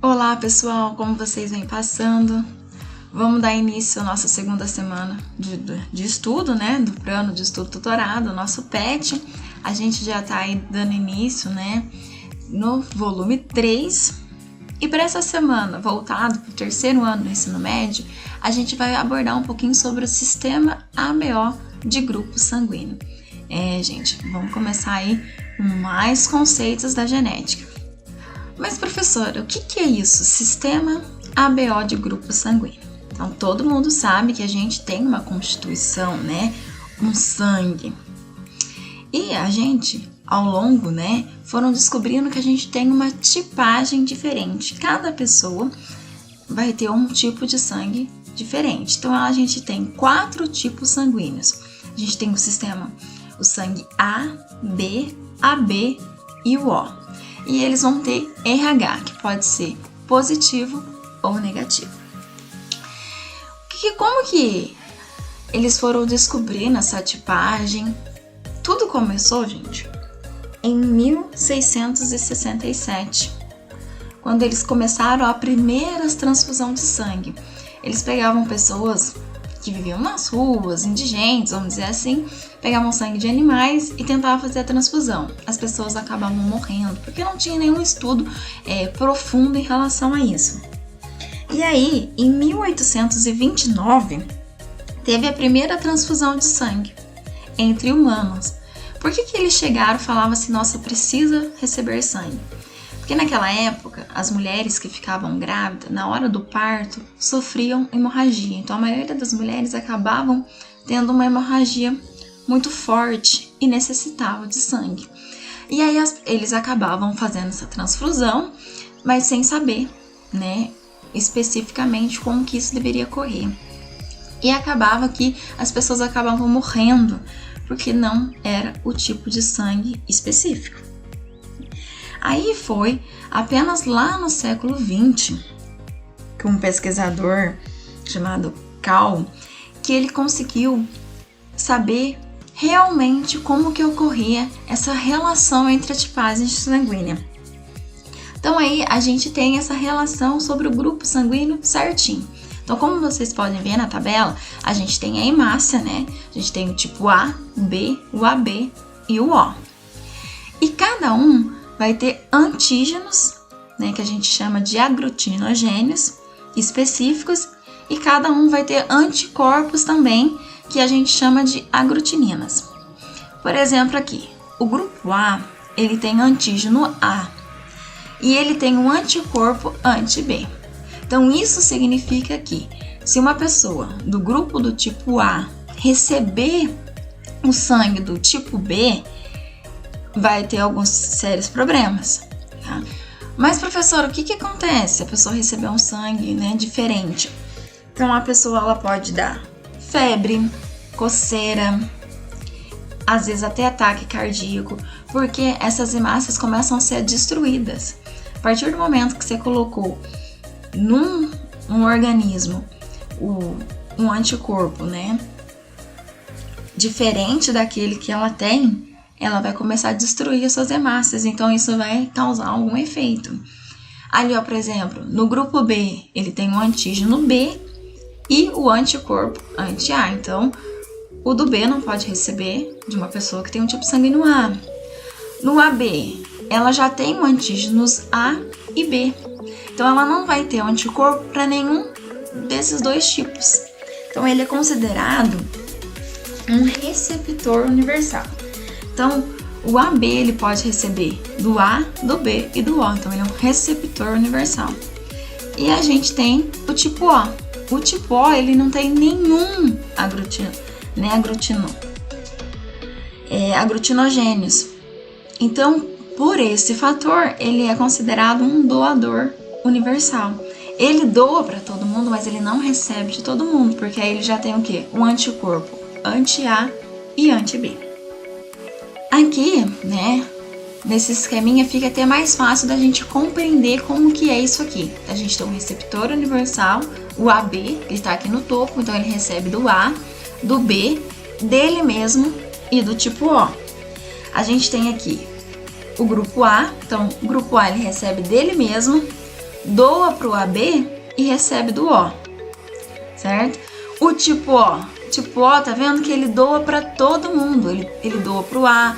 Olá pessoal, como vocês vêm passando? Vamos dar início à nossa segunda semana de estudo, né? Do plano de estudo tutorado, nosso PET. A gente já está aí dando início, né? No volume 3. E para essa semana, voltado para o terceiro ano do ensino médio, a gente vai abordar um pouquinho sobre o sistema ABO de grupo sanguíneo. Gente, vamos começar aí com mais conceitos da genética. Mas, professora, o que é isso? Sistema ABO de grupo sanguíneo. Então, todo mundo sabe que a gente tem uma constituição, né? Um sangue. E a gente, ao longo, né, foram descobrindo que a gente tem uma tipagem diferente. Cada pessoa vai ter um tipo de sangue diferente. Então, a gente tem 4 tipos sanguíneos. A gente tem o sangue A, B, AB e o O. E eles vão ter RH, que pode ser positivo ou negativo. Como que eles foram descobrindo essa tipagem? Tudo começou, gente, em 1667, quando eles começaram a primeira transfusão de sangue. Eles pegavam pessoas que viviam nas ruas, indigentes, vamos dizer assim, pegavam sangue de animais e tentavam fazer a transfusão. As pessoas acabavam morrendo, porque não tinha nenhum estudo profundo em relação a isso. E aí, em 1829, teve a primeira transfusão de sangue entre humanos. Por que eles chegaram e falavam assim, nossa, precisa receber sangue? Porque naquela época, as mulheres que ficavam grávidas, na hora do parto, sofriam hemorragia. Então, a maioria das mulheres acabavam tendo uma hemorragia muito forte e necessitavam de sangue. E aí, eles acabavam fazendo essa transfusão, mas sem saber, né, especificamente como que isso deveria ocorrer. E acabava que as pessoas acabavam morrendo, porque não era o tipo de sangue específico. Aí foi apenas lá no século XX que um pesquisador chamado Cal, que ele conseguiu saber realmente como que ocorria essa relação entre a tipagem sanguínea. Então aí a gente tem essa relação sobre o grupo sanguíneo certinho. Então, como vocês podem ver na tabela, a gente tem a hemácia, né? A gente tem o tipo A, B, o AB e o O. E cada um vai ter antígenos, né, que a gente chama de aglutinogênios específicos, e cada um vai ter anticorpos também, que a gente chama de aglutininas. Por exemplo, aqui, o grupo A, ele tem antígeno A, e ele tem um anticorpo anti-B. Então, isso significa que, se uma pessoa do grupo do tipo A receber o sangue do tipo B, vai ter alguns sérios problemas, tá? Mas, professora, o que acontece? A pessoa recebeu um sangue, né, diferente. Então, a pessoa ela pode dar febre, coceira, às vezes até ataque cardíaco, porque essas hemácias começam a ser destruídas. A partir do momento que você colocou num organismo um anticorpo, né, diferente daquele que ela tem, ela vai começar a destruir as suas hemácias, então isso vai causar algum efeito. Ali, ó, por exemplo, no grupo B, ele tem o antígeno B e o anticorpo anti-A, então o do B não pode receber de uma pessoa que tem um tipo sanguíneo A. No AB, ela já tem o antígenos A e B, então ela não vai ter o anticorpo para nenhum desses dois tipos. Então ele é considerado um receptor universal. Então, o AB ele pode receber do A, do B e do O. Então, ele é um receptor universal. E a gente tem o tipo O. O tipo O, ele não tem nenhum aglutinogênios. Então, por esse fator, ele é considerado um doador universal. Ele doa para todo mundo, mas ele não recebe de todo mundo, porque aí ele já tem o quê? Um anticorpo anti-A e anti-B. Aqui, né, nesse esqueminha fica até mais fácil da gente compreender como que é isso aqui. A gente tem um receptor universal, o AB, que está aqui no topo, então ele recebe do A, do B, dele mesmo e do tipo O. A gente tem aqui o grupo A, então o grupo A ele recebe dele mesmo, doa para o AB e recebe do O, certo? O tipo O, tá vendo que ele doa para todo mundo. Ele doa para o A,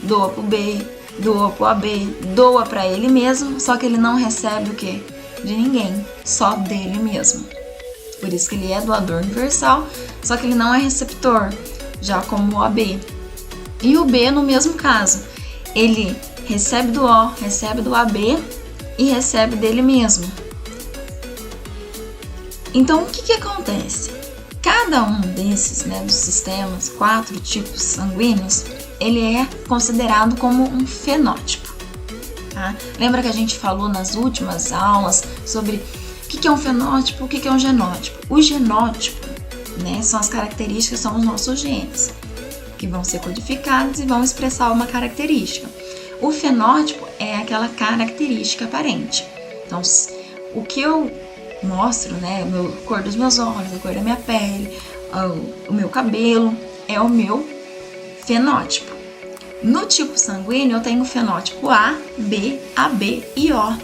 doa para o B, doa para o AB, doa para ele mesmo, só que ele não recebe o quê? De ninguém, só dele mesmo. Por isso que ele é doador universal, só que ele não é receptor, já como o AB. E o B, no mesmo caso, ele recebe do O, recebe do AB e recebe dele mesmo. Então, o que acontece? Cada um desses, dos sistemas, 4 tipos sanguíneos, ele é considerado como um fenótipo. Tá? Lembra que a gente falou nas últimas aulas sobre o que é um fenótipo, o que é um genótipo? O genótipo, são as características, são os nossos genes, que vão ser codificados e vão expressar uma característica. O fenótipo é aquela característica aparente. Então, o que eu mostro, a cor dos meus olhos, a cor da minha pele, o meu cabelo, é o meu fenótipo. No tipo sanguíneo, eu tenho o fenótipo A, B, AB e O.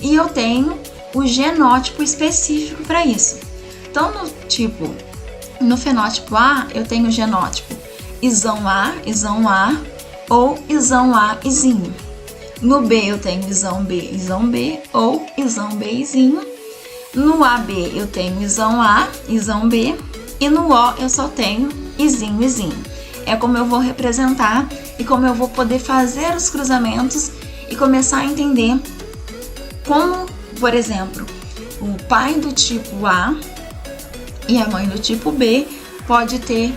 E eu tenho o genótipo específico para isso. Então, no fenótipo A, eu tenho o genótipo Isão A ou Isão A, Izinho. No B, eu tenho Isão B ou Isão B, Izinho. No AB, eu tenho Isão A, Isão B. E no O, eu só tenho Izinho, Izinho. É como eu vou representar e como eu vou poder fazer os cruzamentos e começar a entender como, por exemplo, o pai do tipo A e a mãe do tipo B pode ter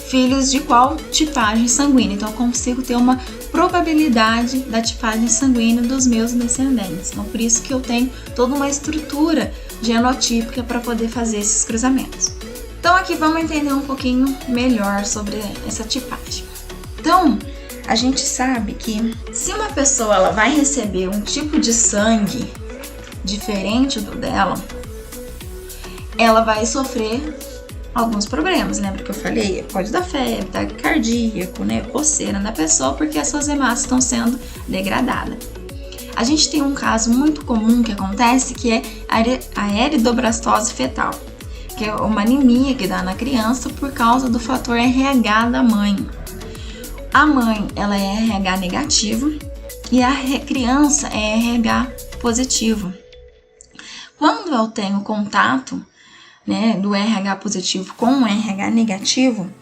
filhos de qual tipagem sanguínea. Então, eu consigo ter uma probabilidade da tipagem sanguínea dos meus descendentes. Então, por isso que eu tenho toda uma estrutura genotípica para poder fazer esses cruzamentos. Então, aqui vamos entender um pouquinho melhor sobre essa tipagem. Então, a gente sabe que se uma pessoa ela vai receber um tipo de sangue diferente do dela, ela vai sofrer alguns problemas. Lembra que eu falei? Pode dar febre, ataque cardíaco, coceira na pessoa, porque as suas hemácias estão sendo degradadas. A gente tem um caso muito comum que acontece, que é a eridoblastose fetal, que é uma anemia que dá na criança por causa do fator RH da mãe. A mãe, ela é RH negativo e a criança é RH positivo. Quando eu tenho contato, do RH positivo com o RH negativo,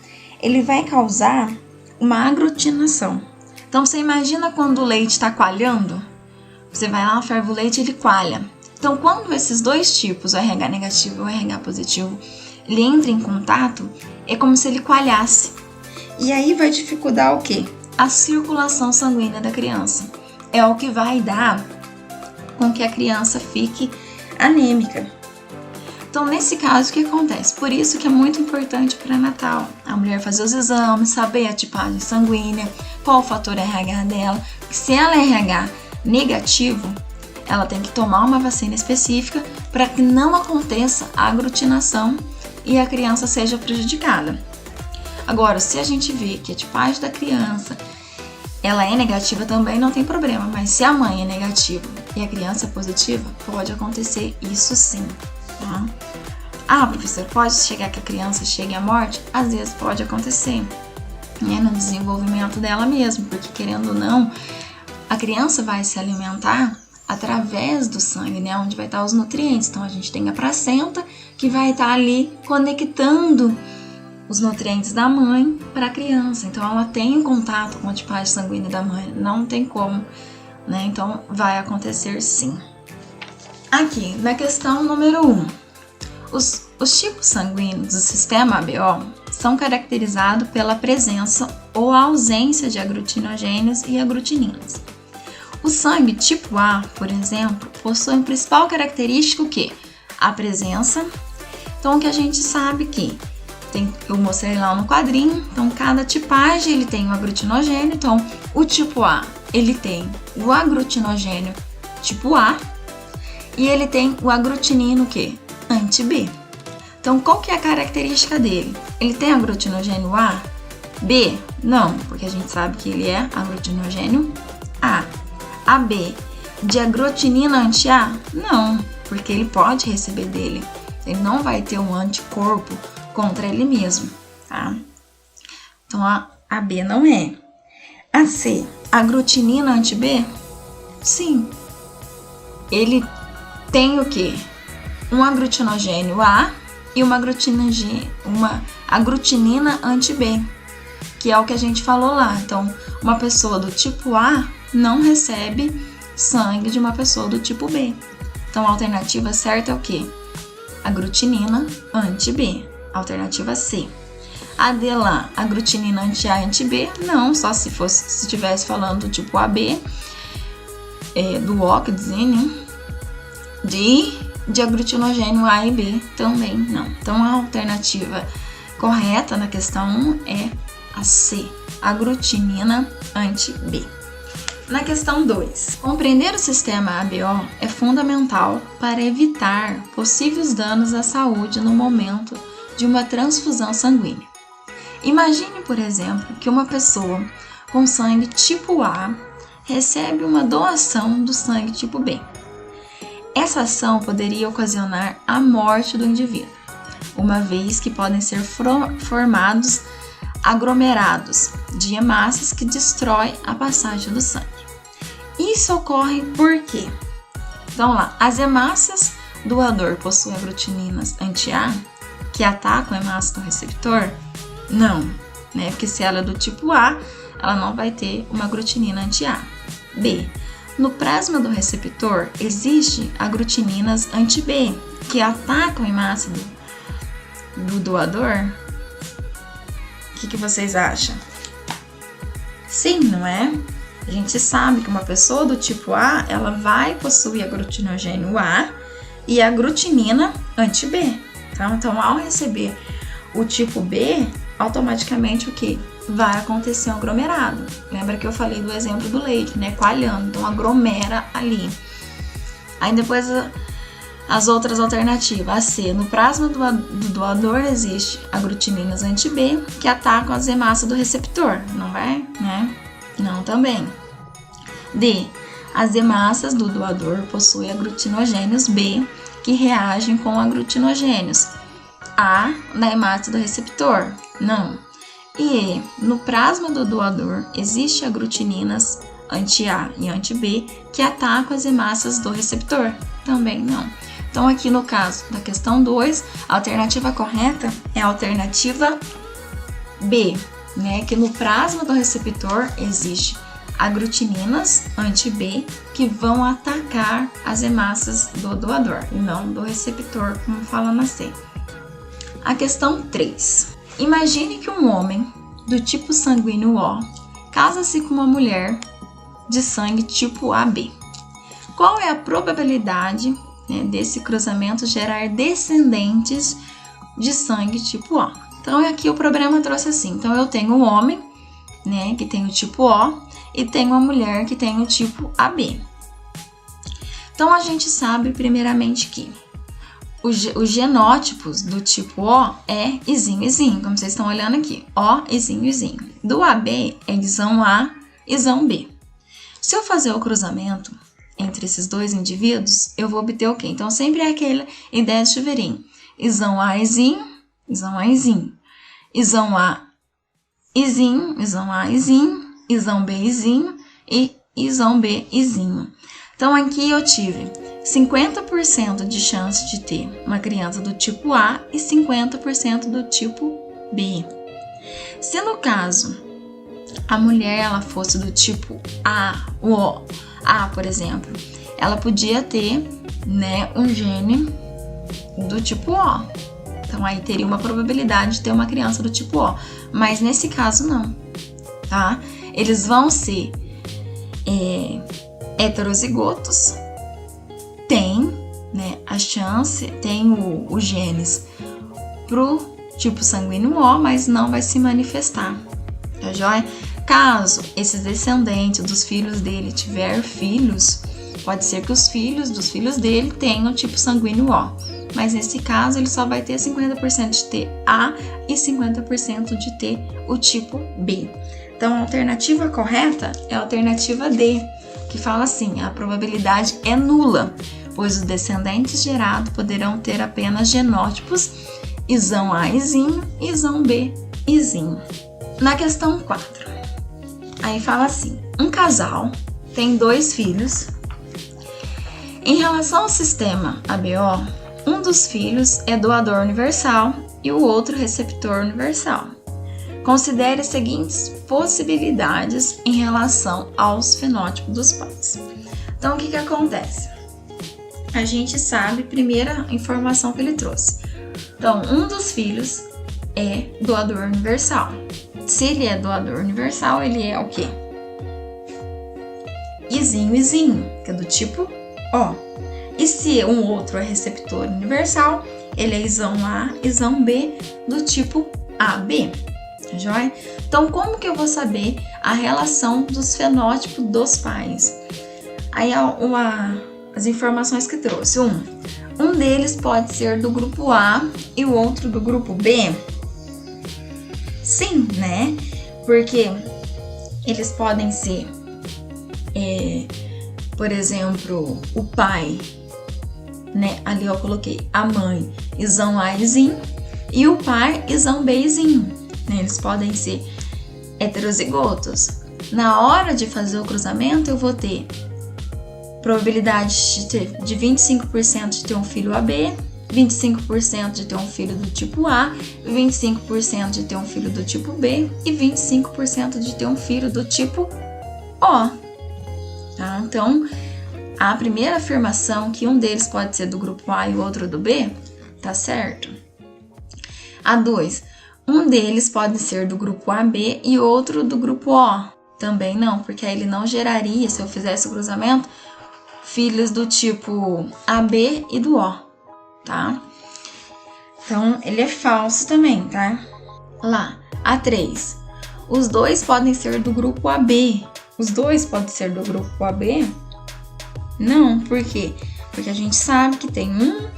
ele vai causar uma aglutinação. Então, você imagina quando o leite está coalhando? Você vai lá, ferve o leite e ele coalha. Então, quando esses dois tipos, o RH negativo e o RH positivo, ele entra em contato, é como se ele coalhasse. E aí vai dificultar o quê? A circulação sanguínea da criança. É o que vai dar com que a criança fique anêmica. Então, nesse caso, o que acontece? Por isso que é muito importante para Natal a mulher fazer os exames, saber a tipagem sanguínea, qual o fator RH dela. Porque se ela é RH negativo, ela tem que tomar uma vacina específica para que não aconteça a aglutinação e a criança seja prejudicada. Agora, se a gente vê que a tipagem da criança ela é negativa também, não tem problema. Mas se a mãe é negativa e a criança é positiva, pode acontecer isso sim. Tá? Ah, professor, pode chegar que a criança chegue à morte? Às vezes pode acontecer, no desenvolvimento dela mesmo, porque querendo ou não, a criança vai se alimentar através do sangue, onde vai estar os nutrientes. Então a gente tem a placenta que vai estar ali conectando os nutrientes da mãe para a criança. Então ela tem contato com a tipagem sanguínea da mãe, não tem como, Então vai acontecer sim. Aqui, na questão número 1, os tipos sanguíneos do sistema ABO são caracterizados pela presença ou ausência de aglutinogênios e aglutininas. O sangue tipo A, por exemplo, possui uma principal característica o quê? A presença. Então, o que a gente sabe que eu mostrei lá no quadrinho, então cada tipagem ele tem um aglutinogênio. Então, o tipo A, ele tem o aglutinogênio tipo A e ele tem o aglutinino o quê? Anti-B. Então, qual que é a característica dele? Ele tem aglutinogênio A? B? Não, porque a gente sabe que ele é aglutinogênio A. AB, de aglutinina anti-A? Não, porque ele pode receber dele. Ele não vai ter um anticorpo contra ele mesmo, tá? Então, a B não é. A C, aglutinina anti-B? Sim. Ele tem o quê? Um aglutinogênio A e uma aglutinina anti-B, que é o que a gente falou lá. Então, uma pessoa do tipo A não recebe sangue de uma pessoa do tipo B. Então, a alternativa certa é o quê? Aglutinina anti-B. Alternativa C. A D lá, aglutinina anti-A e anti-B? Não, só se estivesse falando do tipo AB, do O, quer dizer, né? De aglutinogênio A e B também não. Então, a alternativa correta na questão 1 é a C, aglutinina anti-B. Na questão 2, compreender o sistema ABO é fundamental para evitar possíveis danos à saúde no momento de uma transfusão sanguínea. Imagine, por exemplo, que uma pessoa com sangue tipo A recebe uma doação do sangue tipo B. Essa ação poderia ocasionar a morte do indivíduo, uma vez que podem ser formados aglomerados de hemácias que destroem a passagem do sangue. Isso ocorre por quê? Então lá, as hemácias do doador possuem aglutininas anti-A que atacam a hemácia do receptor? Não, né? Porque se ela é do tipo A, ela não vai ter uma aglutinina anti-A. B. No plasma do receptor, existe aglutininas anti-B, que atacam a hemácia do doador? O que vocês acham? Sim, não é? A gente sabe que uma pessoa do tipo A, ela vai possuir aglutinogênio A e aglutinina anti-B. Então, ao receber o tipo B, automaticamente o que? Vai acontecer um aglomerado. Lembra que eu falei do exemplo do leite, né? Coalhando, então aglomera ali. Aí depois as outras alternativas. A C, no plasma do doador existe aglutininas anti-B que atacam as hemácias do receptor. Não vai, né? Não também. D, as hemácias do doador possuem aglutinogênios B que reagem com aglutinogênios A na hemácia do receptor. Não. E no plasma do doador existe aglutininas anti-A e anti-B que atacam as hemácias do receptor? Também não. Então, aqui no caso da questão 2, a alternativa correta é a alternativa B, né? Que no plasma do receptor existe aglutininas anti-B que vão atacar as hemácias do doador e não do receptor, como fala na C. A questão 3. Imagine que um homem do tipo sanguíneo O casa-se com uma mulher de sangue tipo AB. Qual é a probabilidade, né, desse cruzamento gerar descendentes de sangue tipo O? Então, aqui o problema trouxe assim. Então, eu tenho um homem, né, que tem o tipo O e tenho uma mulher que tem o tipo AB. Então, a gente sabe primeiramente que os genótipos do tipo O é izinho, izinho, como vocês estão olhando aqui. O, izinho, izinho. Do AB é isão A, isão B. Se eu fazer o cruzamento entre esses dois indivíduos, eu vou obter o quê? Então, sempre é aquela ideia de chuveirinho. Isão A, izinho, isão A, izinho. Isão A, izinho, isão A, izinho, isão B, izinho e isão B, izinho. Então, aqui eu tive 50% de chance de ter uma criança do tipo A e 50% do tipo B. Se no caso a mulher ela fosse do tipo A, o A, por exemplo, ela podia ter, né, um gene do tipo O. Então aí teria uma probabilidade de ter uma criança do tipo O, mas nesse caso não, tá? Eles vão ser heterozigotos. Tem, né, a chance, tem os genes pro tipo sanguíneo O, mas não vai se manifestar, tá joia? Caso esses descendentes dos filhos dele tiver filhos, pode ser que os filhos dos filhos dele tenham o tipo sanguíneo O, mas nesse caso ele só vai ter 50% de ter A e 50% de ter o tipo B. Então a alternativa correta é a alternativa D, que fala assim: a probabilidade é nula, pois os descendentes gerados poderão ter apenas genótipos isão A izinho e isão B izinho. Na questão 4, aí fala assim: um casal tem 2 filhos. Em relação ao sistema ABO, um dos filhos é doador universal e o outro receptor universal. Considere as seguintes possibilidades em relação aos fenótipos dos pais. Então, o que acontece? A gente sabe, primeira informação que ele trouxe. Então, um dos filhos é doador universal. Se ele é doador universal, ele é o quê? Izinho, que é do tipo O. E se um outro é receptor universal, ele é isão A, isão B, do tipo AB. Tá joia? Então, como que eu vou saber a relação dos fenótipos dos pais? Aí, as informações que trouxe. Um deles pode ser do grupo A e o outro do grupo B? Sim, né? Porque eles podem ser, por exemplo, o pai, né? Ali eu coloquei a mãe, isão A izinho, e o pai, isão B izinho. Né? Eles podem ser heterozigotos. Na hora de fazer o cruzamento, eu vou ter probabilidade de 25% de ter um filho AB, 25% de ter um filho do tipo A, 25% de ter um filho do tipo B e 25% de ter um filho do tipo O. Tá? Então, a primeira afirmação, que um deles pode ser do grupo A e o outro do B, tá certo? A 2, um deles pode ser do grupo AB e outro do grupo O. Também não, porque aí ele não geraria, se eu fizesse o cruzamento, filhos do tipo AB e do O, tá? Então, ele é falso também, tá? Lá, A3. Os dois podem ser do grupo AB. Os dois podem ser do grupo AB? Não, por quê? Porque a gente sabe que tem um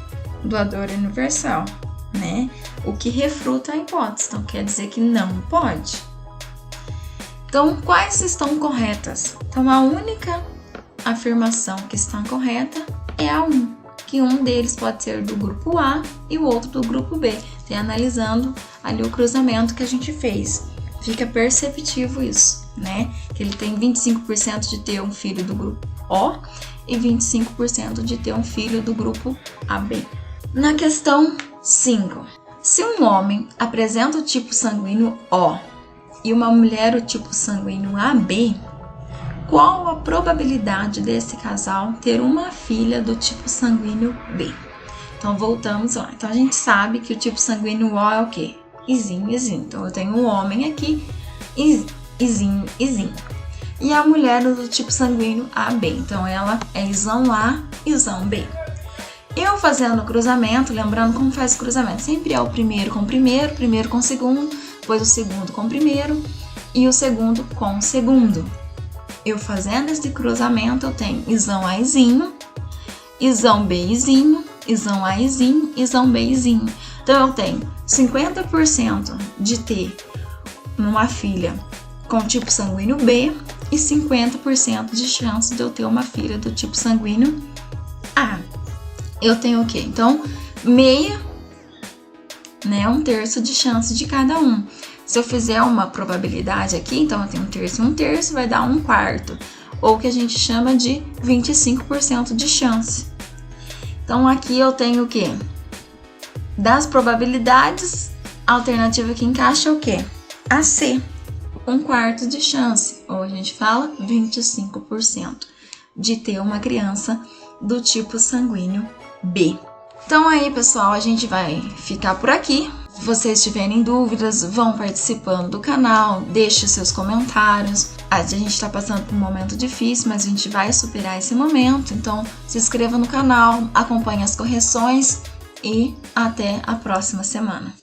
doador universal, né? O que refuta a hipótese, então quer dizer que não pode. Então, quais estão corretas? Então, a única afirmação que está correta é a 1, que um deles pode ser do grupo A e o outro do grupo B. Tem analisando ali o cruzamento que a gente fez. Fica perceptível isso, né? Que ele tem 25% de ter um filho do grupo O e 25% de ter um filho do grupo AB. Na questão 5, se um homem apresenta o tipo sanguíneo O e uma mulher o tipo sanguíneo AB, qual a probabilidade desse casal ter uma filha do tipo sanguíneo B? Então, voltamos lá. Então, a gente sabe que o tipo sanguíneo O é o quê? Izinho. Então, eu tenho um homem aqui, izinho. E a mulher do tipo sanguíneo AB. Então, ela é isão A, isão B. Eu fazendo o cruzamento, lembrando como faz o cruzamento, sempre é o primeiro com o segundo, depois o segundo com o primeiro e o segundo com o segundo. Eu fazendo esse cruzamento, eu tenho isão A izinho, isão B izinho, isão A izinho, isão B izinho. Então, eu tenho 50% de ter uma filha com tipo sanguíneo B e 50% de chance de eu ter uma filha do tipo sanguíneo A. Eu tenho o quê? Então, meia, né, 1/3 de chance de cada um. Se eu fizer uma probabilidade aqui, então eu tenho 1/3 e 1/3, vai dar 1/4, ou que a gente chama de 25% de chance. Então, aqui eu tenho o quê? Das probabilidades, a alternativa que encaixa é o quê? A C, 1/4 de chance, ou a gente fala 25% de ter uma criança do tipo sanguíneo B. Então aí, pessoal, a gente vai ficar por aqui. Se vocês tiverem dúvidas, vão participando do canal, deixe seus comentários. A gente está passando por um momento difícil, mas a gente vai superar esse momento. Então, se inscreva no canal, acompanhe as correções e até a próxima semana.